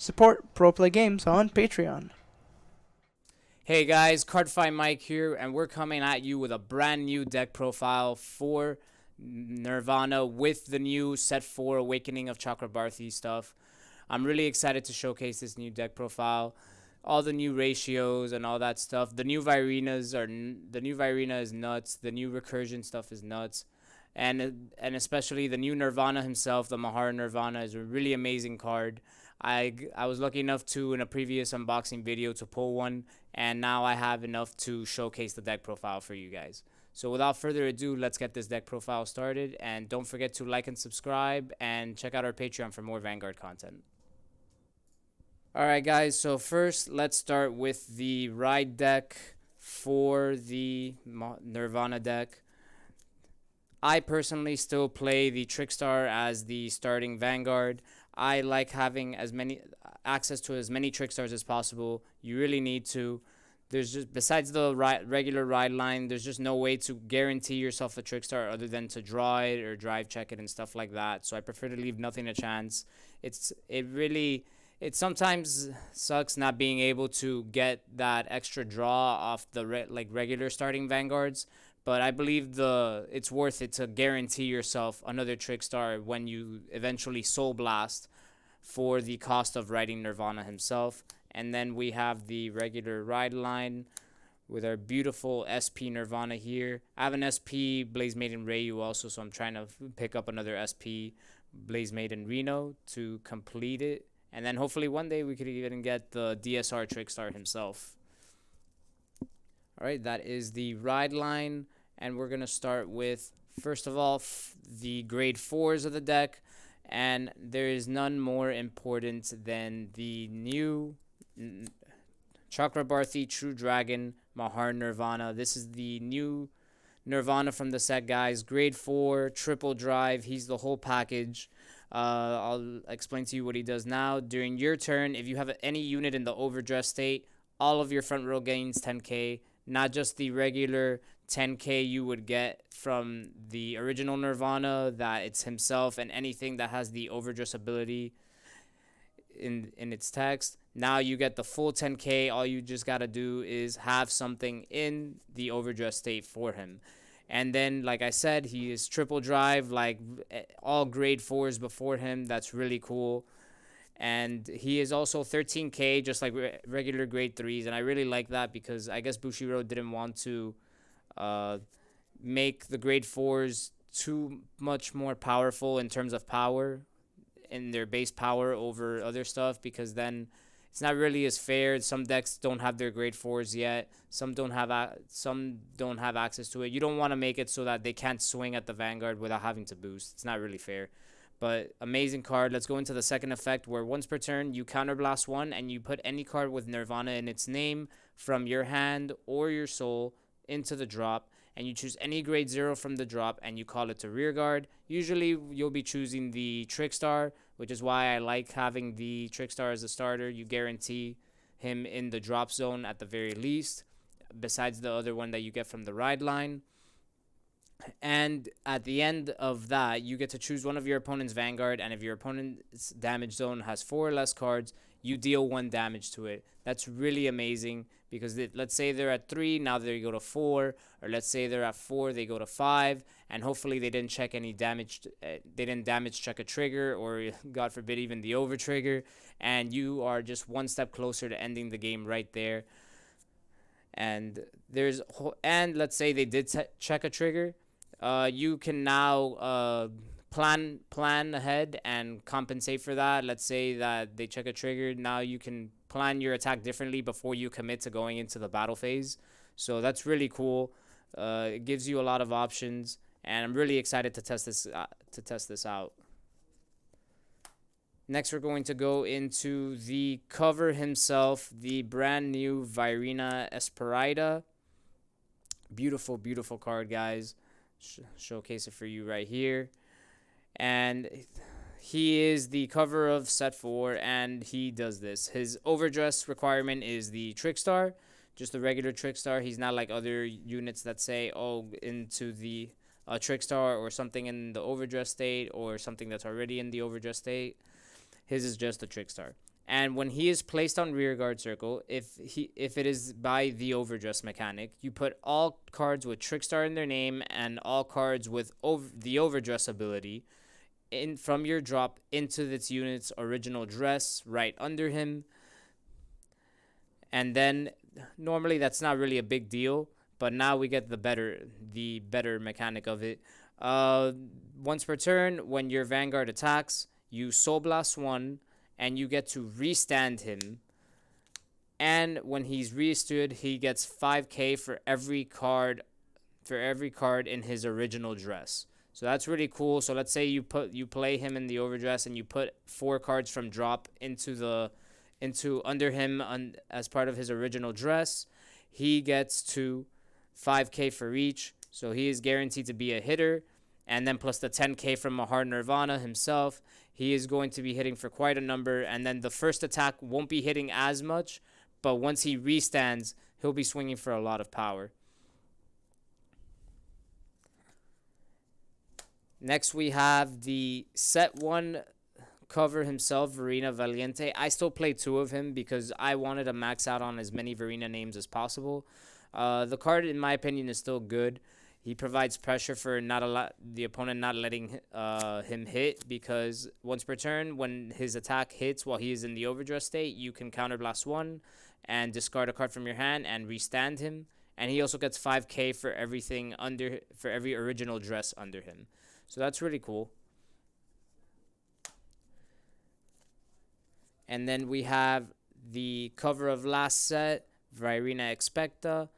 Support Pro Play Games on Patreon. Hey guys, CARDFIGHT Mike here, and we're coming at you with a brand new deck profile for Nirvana with the new Set 4 Awakening of Chakrabarthi stuff. I'm really excited to showcase this new deck profile, all the new ratios and all that stuff. The new the new Vairina is nuts. The new recursion stuff is nuts. And especially the new Nirvana himself, the Mahara Nirvana, is a really amazing card. I was lucky enough to, in a previous unboxing video, to pull one, and now I have enough to showcase the deck profile for you guys. So without further ado, let's get this deck profile started, and don't forget to like and subscribe, and check out our Patreon for more Vanguard content. Alright guys, so first let's start with the ride deck for the Nirvana deck. I personally still play the Trickstar as the starting Vanguard. I like having as many access to as many Trickstars as possible. You really need to. There's just, besides the regular ride line, there's just no way to guarantee yourself a Trickstar other than to draw it or drive check it and stuff like that. So I prefer to leave nothing to chance. It sometimes sucks not being able to get that extra draw off the regular starting Vanguards, but I believe it's worth it to guarantee yourself another Trickstar when you eventually Soul Blast for the cost of riding Nirvana himself. And then we have the regular ride line with our beautiful SP Nirvana here. I have an SP Blaze Maiden Rayu also, so I'm trying to pick up another SP Blaze Maiden Reno to complete it. And then hopefully one day we could even get the DSR Trickstar himself. Alright, that is the ride line, and we're going to start with, first of all, the grade 4s of the deck, and there is none more important than the new Chakrabarthi True Dragon Mahar Nirvana. This is the new Nirvana from the set, guys. Grade 4, triple drive, he's the whole package. I'll explain to you what he does now. During your turn, if you have any unit in the Overdress state, all of your front row gains 10k. Not just the regular 10k you would get from the original Nirvana, that it's himself and anything that has the Overdress ability in its text. Now you get the full 10k. All you just gotta do is have something in the Overdress state for him. And then, like I said, he is triple drive, like all grade 4s before him. That's really cool. And he is also 13k, just like regular grade 3s. And I really like that because I guess Bushiroad didn't want to make the grade 4s too much more powerful in terms of power, in their base power over other stuff, because then it's not really as fair. Some decks don't have their grade 4s yet. Some don't have access to it. You don't want to make it so that they can't swing at the Vanguard without having to boost. It's not really fair. But amazing card. Let's go into the second effect, where once per turn you counterblast one and you put any card with Nirvana in its name from your hand or your soul into the drop, and you choose any grade 0 from the drop and you call it to rear guard. Usually you'll be choosing the Trickstar, which is why I like having the Trickstar as a starter. You guarantee him in the drop zone at the very least, besides the other one that you get from the ride line. And at the end of that, you get to choose one of your opponent's Vanguard, and if your opponent's damage zone has 4 or less cards, you deal 1 damage to it. That's really amazing because let's say they're at 3, now they go to 4, or let's say they're at 4, they go to 5, and hopefully they didn't check any damage. They didn't damage check a trigger, or God forbid even the over trigger, and you are just one step closer to ending the game right there. And let's say they did check a trigger. You can now plan ahead and compensate for that. Let's say that they check a trigger. Now you can plan your attack differently before you commit to going into the battle phase. So that's really cool. It gives you a lot of options, and I'm really excited to test this out. Next, we're going to go into the cover himself, the brand new Vairina Esperida. Beautiful, beautiful card, guys. Showcase it for you right here. And he is the cover of set 4, and he does this. His Overdress requirement is the Trickstar, just the regular Trickstar. He's not like other units that say, oh, into the Trickstar or something in the Overdress state, or something that's already in the Overdress state. His is just the Trickstar. And when he is placed on rearguard circle, if it is by the Overdress mechanic, you put all cards with Trickstar in their name and all cards with the Overdress ability in from your drop into its unit's original dress right under him. And then normally that's not really a big deal, but now we get the better mechanic of it. Uh, Once per turn, when your Vanguard attacks, you Soul Blast one, and you get to restand him. And when he's restood, he gets 5k for every card in his original dress. So that's really cool. So let's say you play him in the Overdress and you put 4 cards from drop into under him as part of his original dress. He gets to 5k for each. So he is guaranteed to be a hitter. And then plus the 10k from Mahar Nirvana himself, he is going to be hitting for quite a number. And then the first attack won't be hitting as much, but once he restands, he'll be swinging for a lot of power. Next, we have the set 1 cover himself, Vairina Valiente. I still play 2 of him because I wanted to max out on as many Vairina names as possible. The card, in my opinion, is still good. He provides pressure for the opponent not letting him hit, because once per turn, when his attack hits while he is in the Overdress state, you can counterblast 1 and discard a card from your hand and restand him. And he also gets 5k for every original dress under him. So that's really cool. And then we have the cover of last set, Vairina Esperida.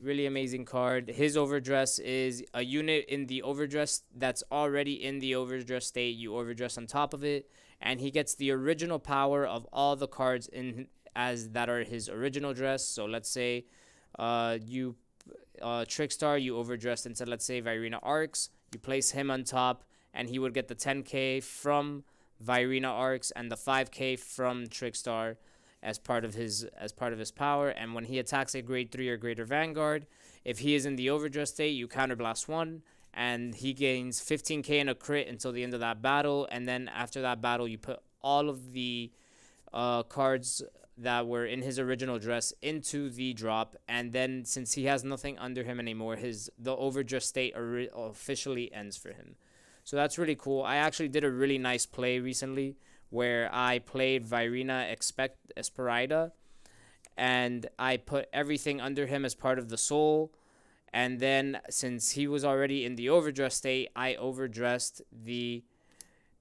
Really amazing card. His Overdress is a unit in the Overdress that's already in the Overdress state. You Overdress on top of it, and he gets the original power of all the cards that are his original dress. So let's say you Trickstar, you Overdressed into, let's say, Vairina Arcs. You place him on top, and he would get the 10k from Vairina Arcs and the 5k from Trickstar as part of his power. And when he attacks a grade 3 or greater Vanguard, if he is in the Overdress state, you counterblast 1, and he gains 15k in a crit until the end of that battle. And then after that battle, you put all of the cards that were in his original dress into the drop. And then since he has nothing under him anymore, the Overdress state officially ends for him. So that's really cool. I actually did a really nice play recently where I played Vairina Esperida, and I put everything under him as part of the soul. And then since he was already in the Overdress state, I overdressed the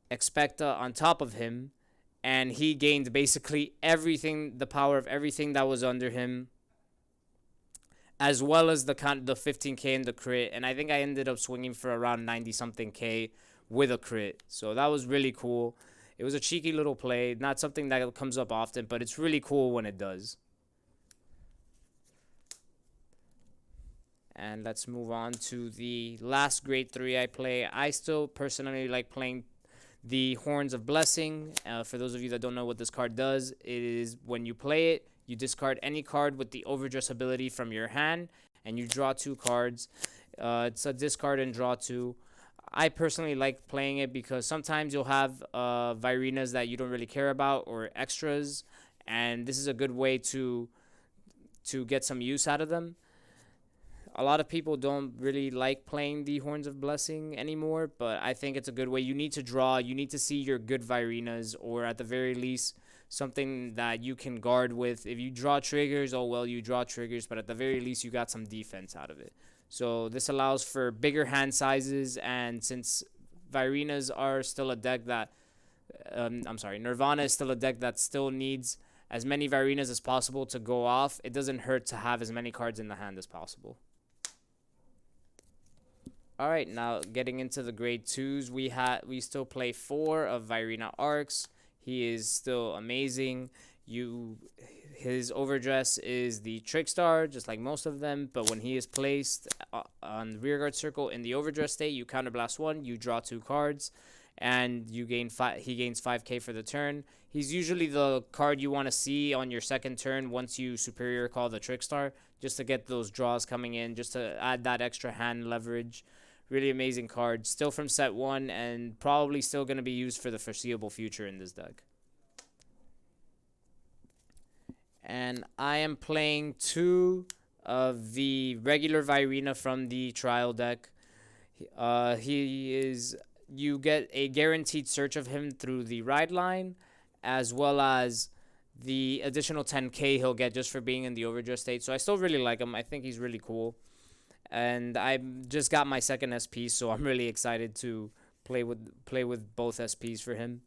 Expecta on top of him, and he gained basically everything, the power of everything that was under him, as well as the 15k in the crit. And I think I ended up swinging for around 90 something k with a crit. So that was really cool. It was a cheeky little play, not something that comes up often, but it's really cool when it does. And let's move on to the last grade 3 I play. I still personally like playing the Horns of Blessing. For those of you that don't know what this card does, it is when you play it, you discard any card with the Overdress ability from your hand, and you draw 2 cards. It's a discard and draw 2. I personally like playing it because sometimes you'll have Vairinas that you don't really care about or extras, and this is a good way to get some use out of them. A lot of people don't really like playing the Horns of Blessing anymore, but I think it's a good way. You need to draw. You need to see your good Vairinas, or at the very least, something that you can guard with. If you draw triggers, oh well, you draw triggers, but at the very least, you got some defense out of it. So this allows for bigger hand sizes, and since Vairinas are still a deck that, Nirvana is still a deck that still needs as many Vairinas as possible to go off, it doesn't hurt to have as many cards in the hand as possible. Alright, now getting into the grade 2s, we still play 4 of Vairina Arcs. He is still amazing. His Overdress is the Trickstar, just like most of them, but when he is placed on the rearguard circle in the Overdress state, you counterblast 1, you draw 2 cards, and he gains 5k for the turn. He's usually the card you want to see on your second turn once you Superior Call the Trickstar, just to get those draws coming in, just to add that extra hand leverage. Really amazing card, still from set 1, and probably still going to be used for the foreseeable future in this deck. And I am playing two of the regular Vairina from the trial deck. He is you get a guaranteed search of him through the ride line, as well as the additional 10k he'll get just for being in the overdress state. So I still really like him. I think he's really cool, and I just got my second SP, so I'm really excited to play with both SPs for him.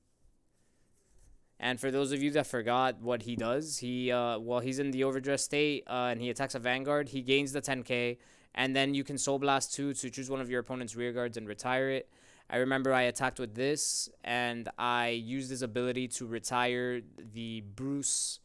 And for those of you that forgot what he does, while he's in the overdress state and he attacks a Vanguard, he gains the 10k, and then you can Soul Blast 2 to choose one of your opponent's rear guards and retire it. I remember I attacked with this, and I used his ability to retire the Bruce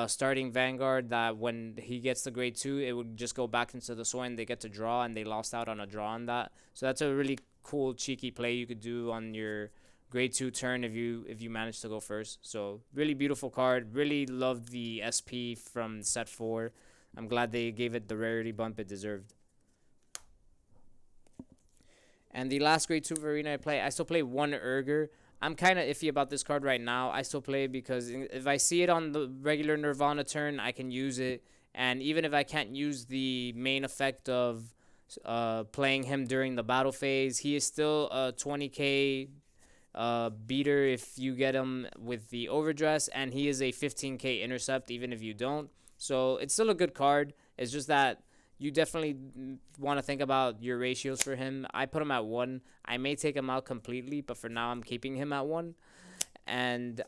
starting Vanguard, that when he gets the grade 2, it would just go back into the soil and they get to draw, and they lost out on a draw on that. So that's a really cool, cheeky play you could do on your grade 2 turn if you manage to go first. So really beautiful card. Really love the SP from set 4. I'm glad they gave it the rarity bump it deserved. And the last grade 2 Vairina I still play one Urger. I'm kind of iffy about this card right now. I still play it because if I see it on the regular Nirvana turn, I can use it. And even if I can't use the main effect of playing him during the battle phase, he is still a 20k beater if you get him with the overdress, and he is a 15k intercept even if you don't. So it's still a good card. It's just that you definitely want to think about your ratios for him. I put him at 1. I may take him out completely, but for now I'm keeping him at 1. And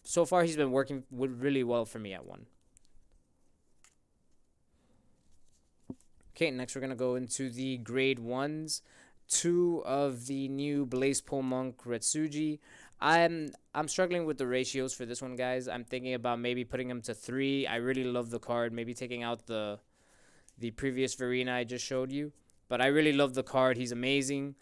so far he's been working really well for me at 1. Okay, next we're going to go into the grade 1s. 2 of the new Blaze Pole Monk Retsuji. I'm struggling with the ratios for this one, guys. I'm thinking about maybe putting him to 3. I really love the card. Maybe taking out the previous Vairina I just showed you. But I really love the card. He's amazing.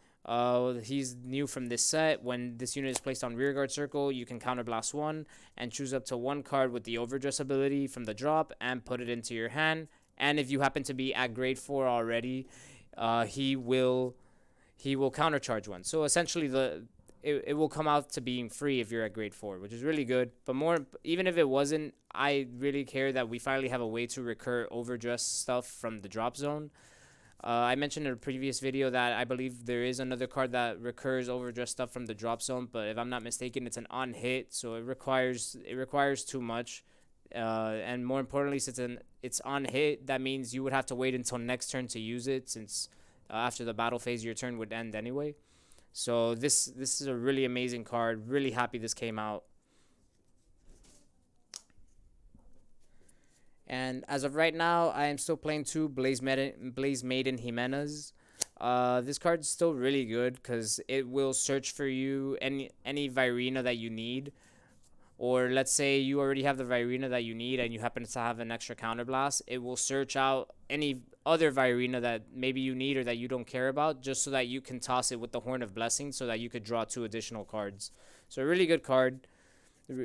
He's new from this set. When this unit is placed on rearguard circle, you can counterblast 1 and choose up to 1 card with the overdress ability from the drop and put it into your hand. And if you happen to be at grade 4 already, he will countercharge 1. So essentially it will come out to being free if you're at grade 4, which is really good. But even if it wasn't, I really care that we finally have a way to recur overdress stuff from the drop zone. I mentioned in a previous video that I believe there is another card that recurs overdress stuff from the drop zone, but if I'm not mistaken, it's an on hit, so it requires too much. And more importantly, since it's on hit, that means you would have to wait until next turn to use it, since after the battle phase your turn would end anyway. So this is a really amazing card. Really happy this came out. And as of right now, I am still playing 2 Blaze Maiden Jimenez. This card's still really good because it will search for you any Vairina that you need. Or let's say you already have the Vairina that you need and you happen to have an extra counterblast. It will search out any other Vairina that maybe you need or that you don't care about, just so that you can toss it with the Horn of Blessing so that you could draw 2 additional cards. So a really good card.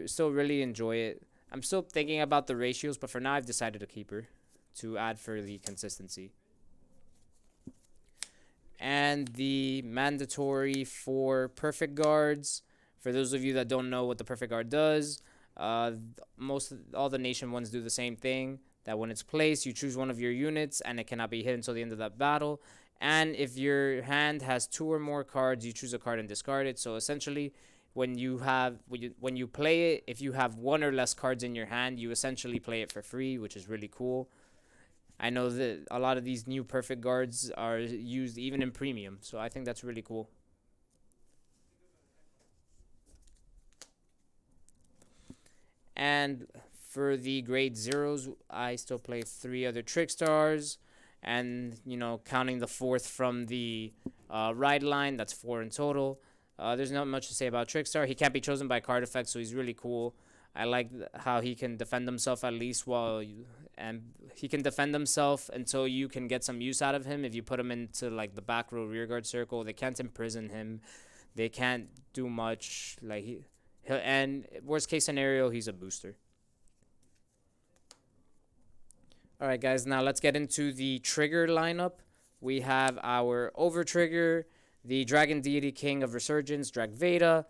Still really enjoy it. I'm still thinking about the ratios, but for now I've decided to keep her to add for the consistency. And the mandatory for perfect guards. For those of you that don't know what the perfect guard does, all the nation ones do the same thing. That when it's placed, you choose one of your units, and it cannot be hit until the end of that battle. And if your hand has 2 or more cards, you choose a card and discard it. So essentially, when you play it, if you have 1 or less cards in your hand, you essentially play it for free, which is really cool. I know that a lot of these new perfect guards are used even in premium, so I think that's really cool. And for the grade 0s, I still play 3 other trick stars, and counting the 4th from the ride line, that's 4 in total. There's not much to say about Trickstar. He can't be chosen by card effect, so he's really cool. I like how he can defend himself at least and he can defend himself until you can get some use out of him. If you put him into like the back row rearguard circle, they can't imprison him. They can't do much. And worst case scenario, he's a booster. All right, guys. Now let's get into the trigger lineup. We have our over trigger, the Dragon Deity King of Resurgence, Dragveda,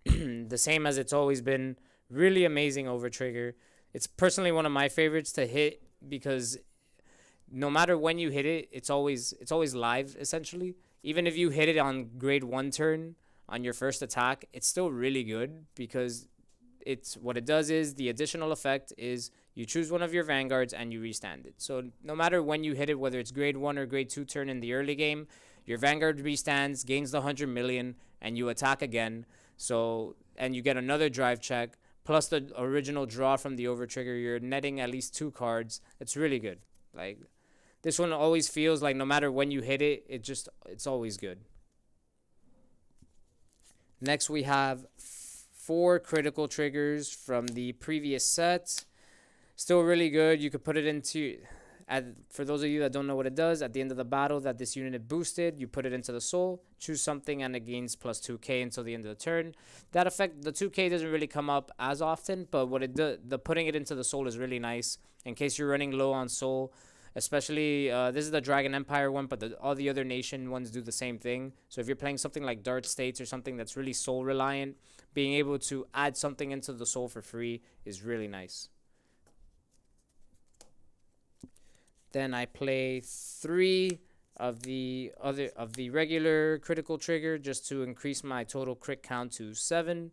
the same as it's always been. Really amazing over trigger. It's personally one of my favorites to hit because no matter when you hit it, it's always live essentially. Even if you hit it on grade 1 turn on your first attack, it's still really good because it's what it does is the additional effect is you choose one of your vanguards and you restand it. So no matter when you hit it, whether it's grade 1 or grade 2 turn in the early game, your vanguard restands, gains the 100 million, and you attack again. So and you get another drive check plus the original draw from the over trigger. You're netting at least 2 cards. It's really good. Like this one always feels like no matter when you hit it, it's always good. Next we have 4 critical triggers from the previous set. Still really good. You could put it into, for those of you that don't know what it does, at the end of the battle that this unit is boosted, you put it into the soul, choose something, and it gains plus 2k until the end of the turn. That effect, the 2k doesn't really come up as often, but what it does, the putting it into the soul is really nice in case you're running low on soul. Especially, this is the Dragon Empire one, but all the other nation ones do the same thing. So if you're playing something like Dart States or something that's really soul reliant, being able to add something into the soul for free is really nice. Then I play 3 of the regular critical trigger just to increase my total crit count to 7.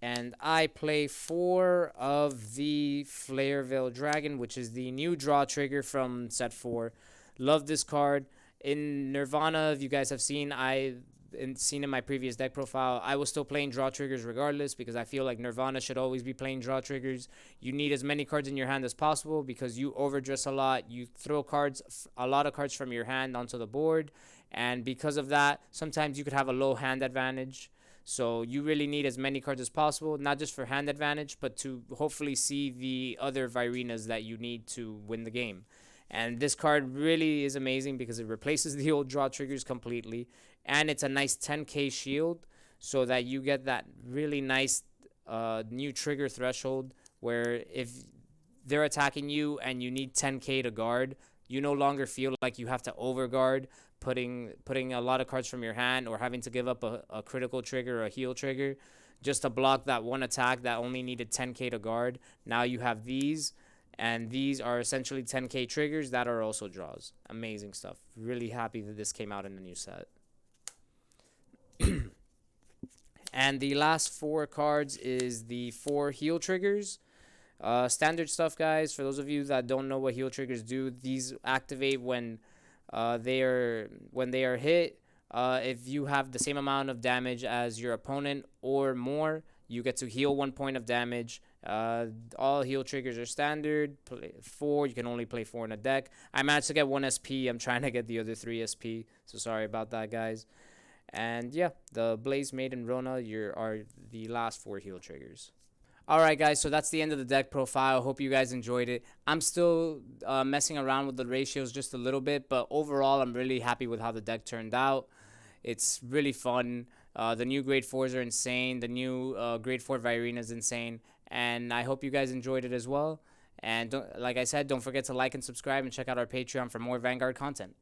And I play 4 of the Flare Veil Dragon, which is the new draw trigger from set 4. Love this card. In Nirvana, if you guys have seen, seen in my previous deck profile, I was still playing draw triggers regardless because I feel like Nirvana should always be playing draw triggers. You need as many cards in your hand as possible because you overdress a lot. You throw a lot of cards from your hand onto the board. And because of that, sometimes you could have a low hand advantage. So you really need as many cards as possible, not just for hand advantage, but to hopefully see the other Vairinas that you need to win the game. And this card really is amazing because it replaces the old draw triggers completely. And it's a nice 10k shield so that you get that really nice new trigger threshold where if they're attacking you and you need 10k to guard, you no longer feel like you have to overguard, putting a lot of cards from your hand or having to give up a critical trigger or a heal trigger just to block that one attack that only needed 10k to guard. Now you have these, and these are essentially 10k triggers that are also draws. Amazing stuff. Really happy that this came out in the new set. And the last 4 cards is the 4 heal triggers. Standard stuff, guys. For those of you that don't know what heal triggers do, these activate when they are hit. If you have the same amount of damage as your opponent or more, you get to heal 1 point of damage. All heal triggers are standard. Play 4. You can only play 4 in a deck. I managed to get 1 SP. I'm trying to get the other 3 SP. So sorry about that, guys. And yeah, the Blaze Maiden Rona are the last 4 heal triggers. Alright guys, so that's the end of the deck profile. Hope you guys enjoyed it. I'm still messing around with the ratios just a little bit, but overall I'm really happy with how the deck turned out. It's really fun. The new grade 4s are insane. The new grade 4 Vairina is insane. And I hope you guys enjoyed it as well. And like I said, don't forget to like and subscribe and check out our Patreon for more Vanguard content.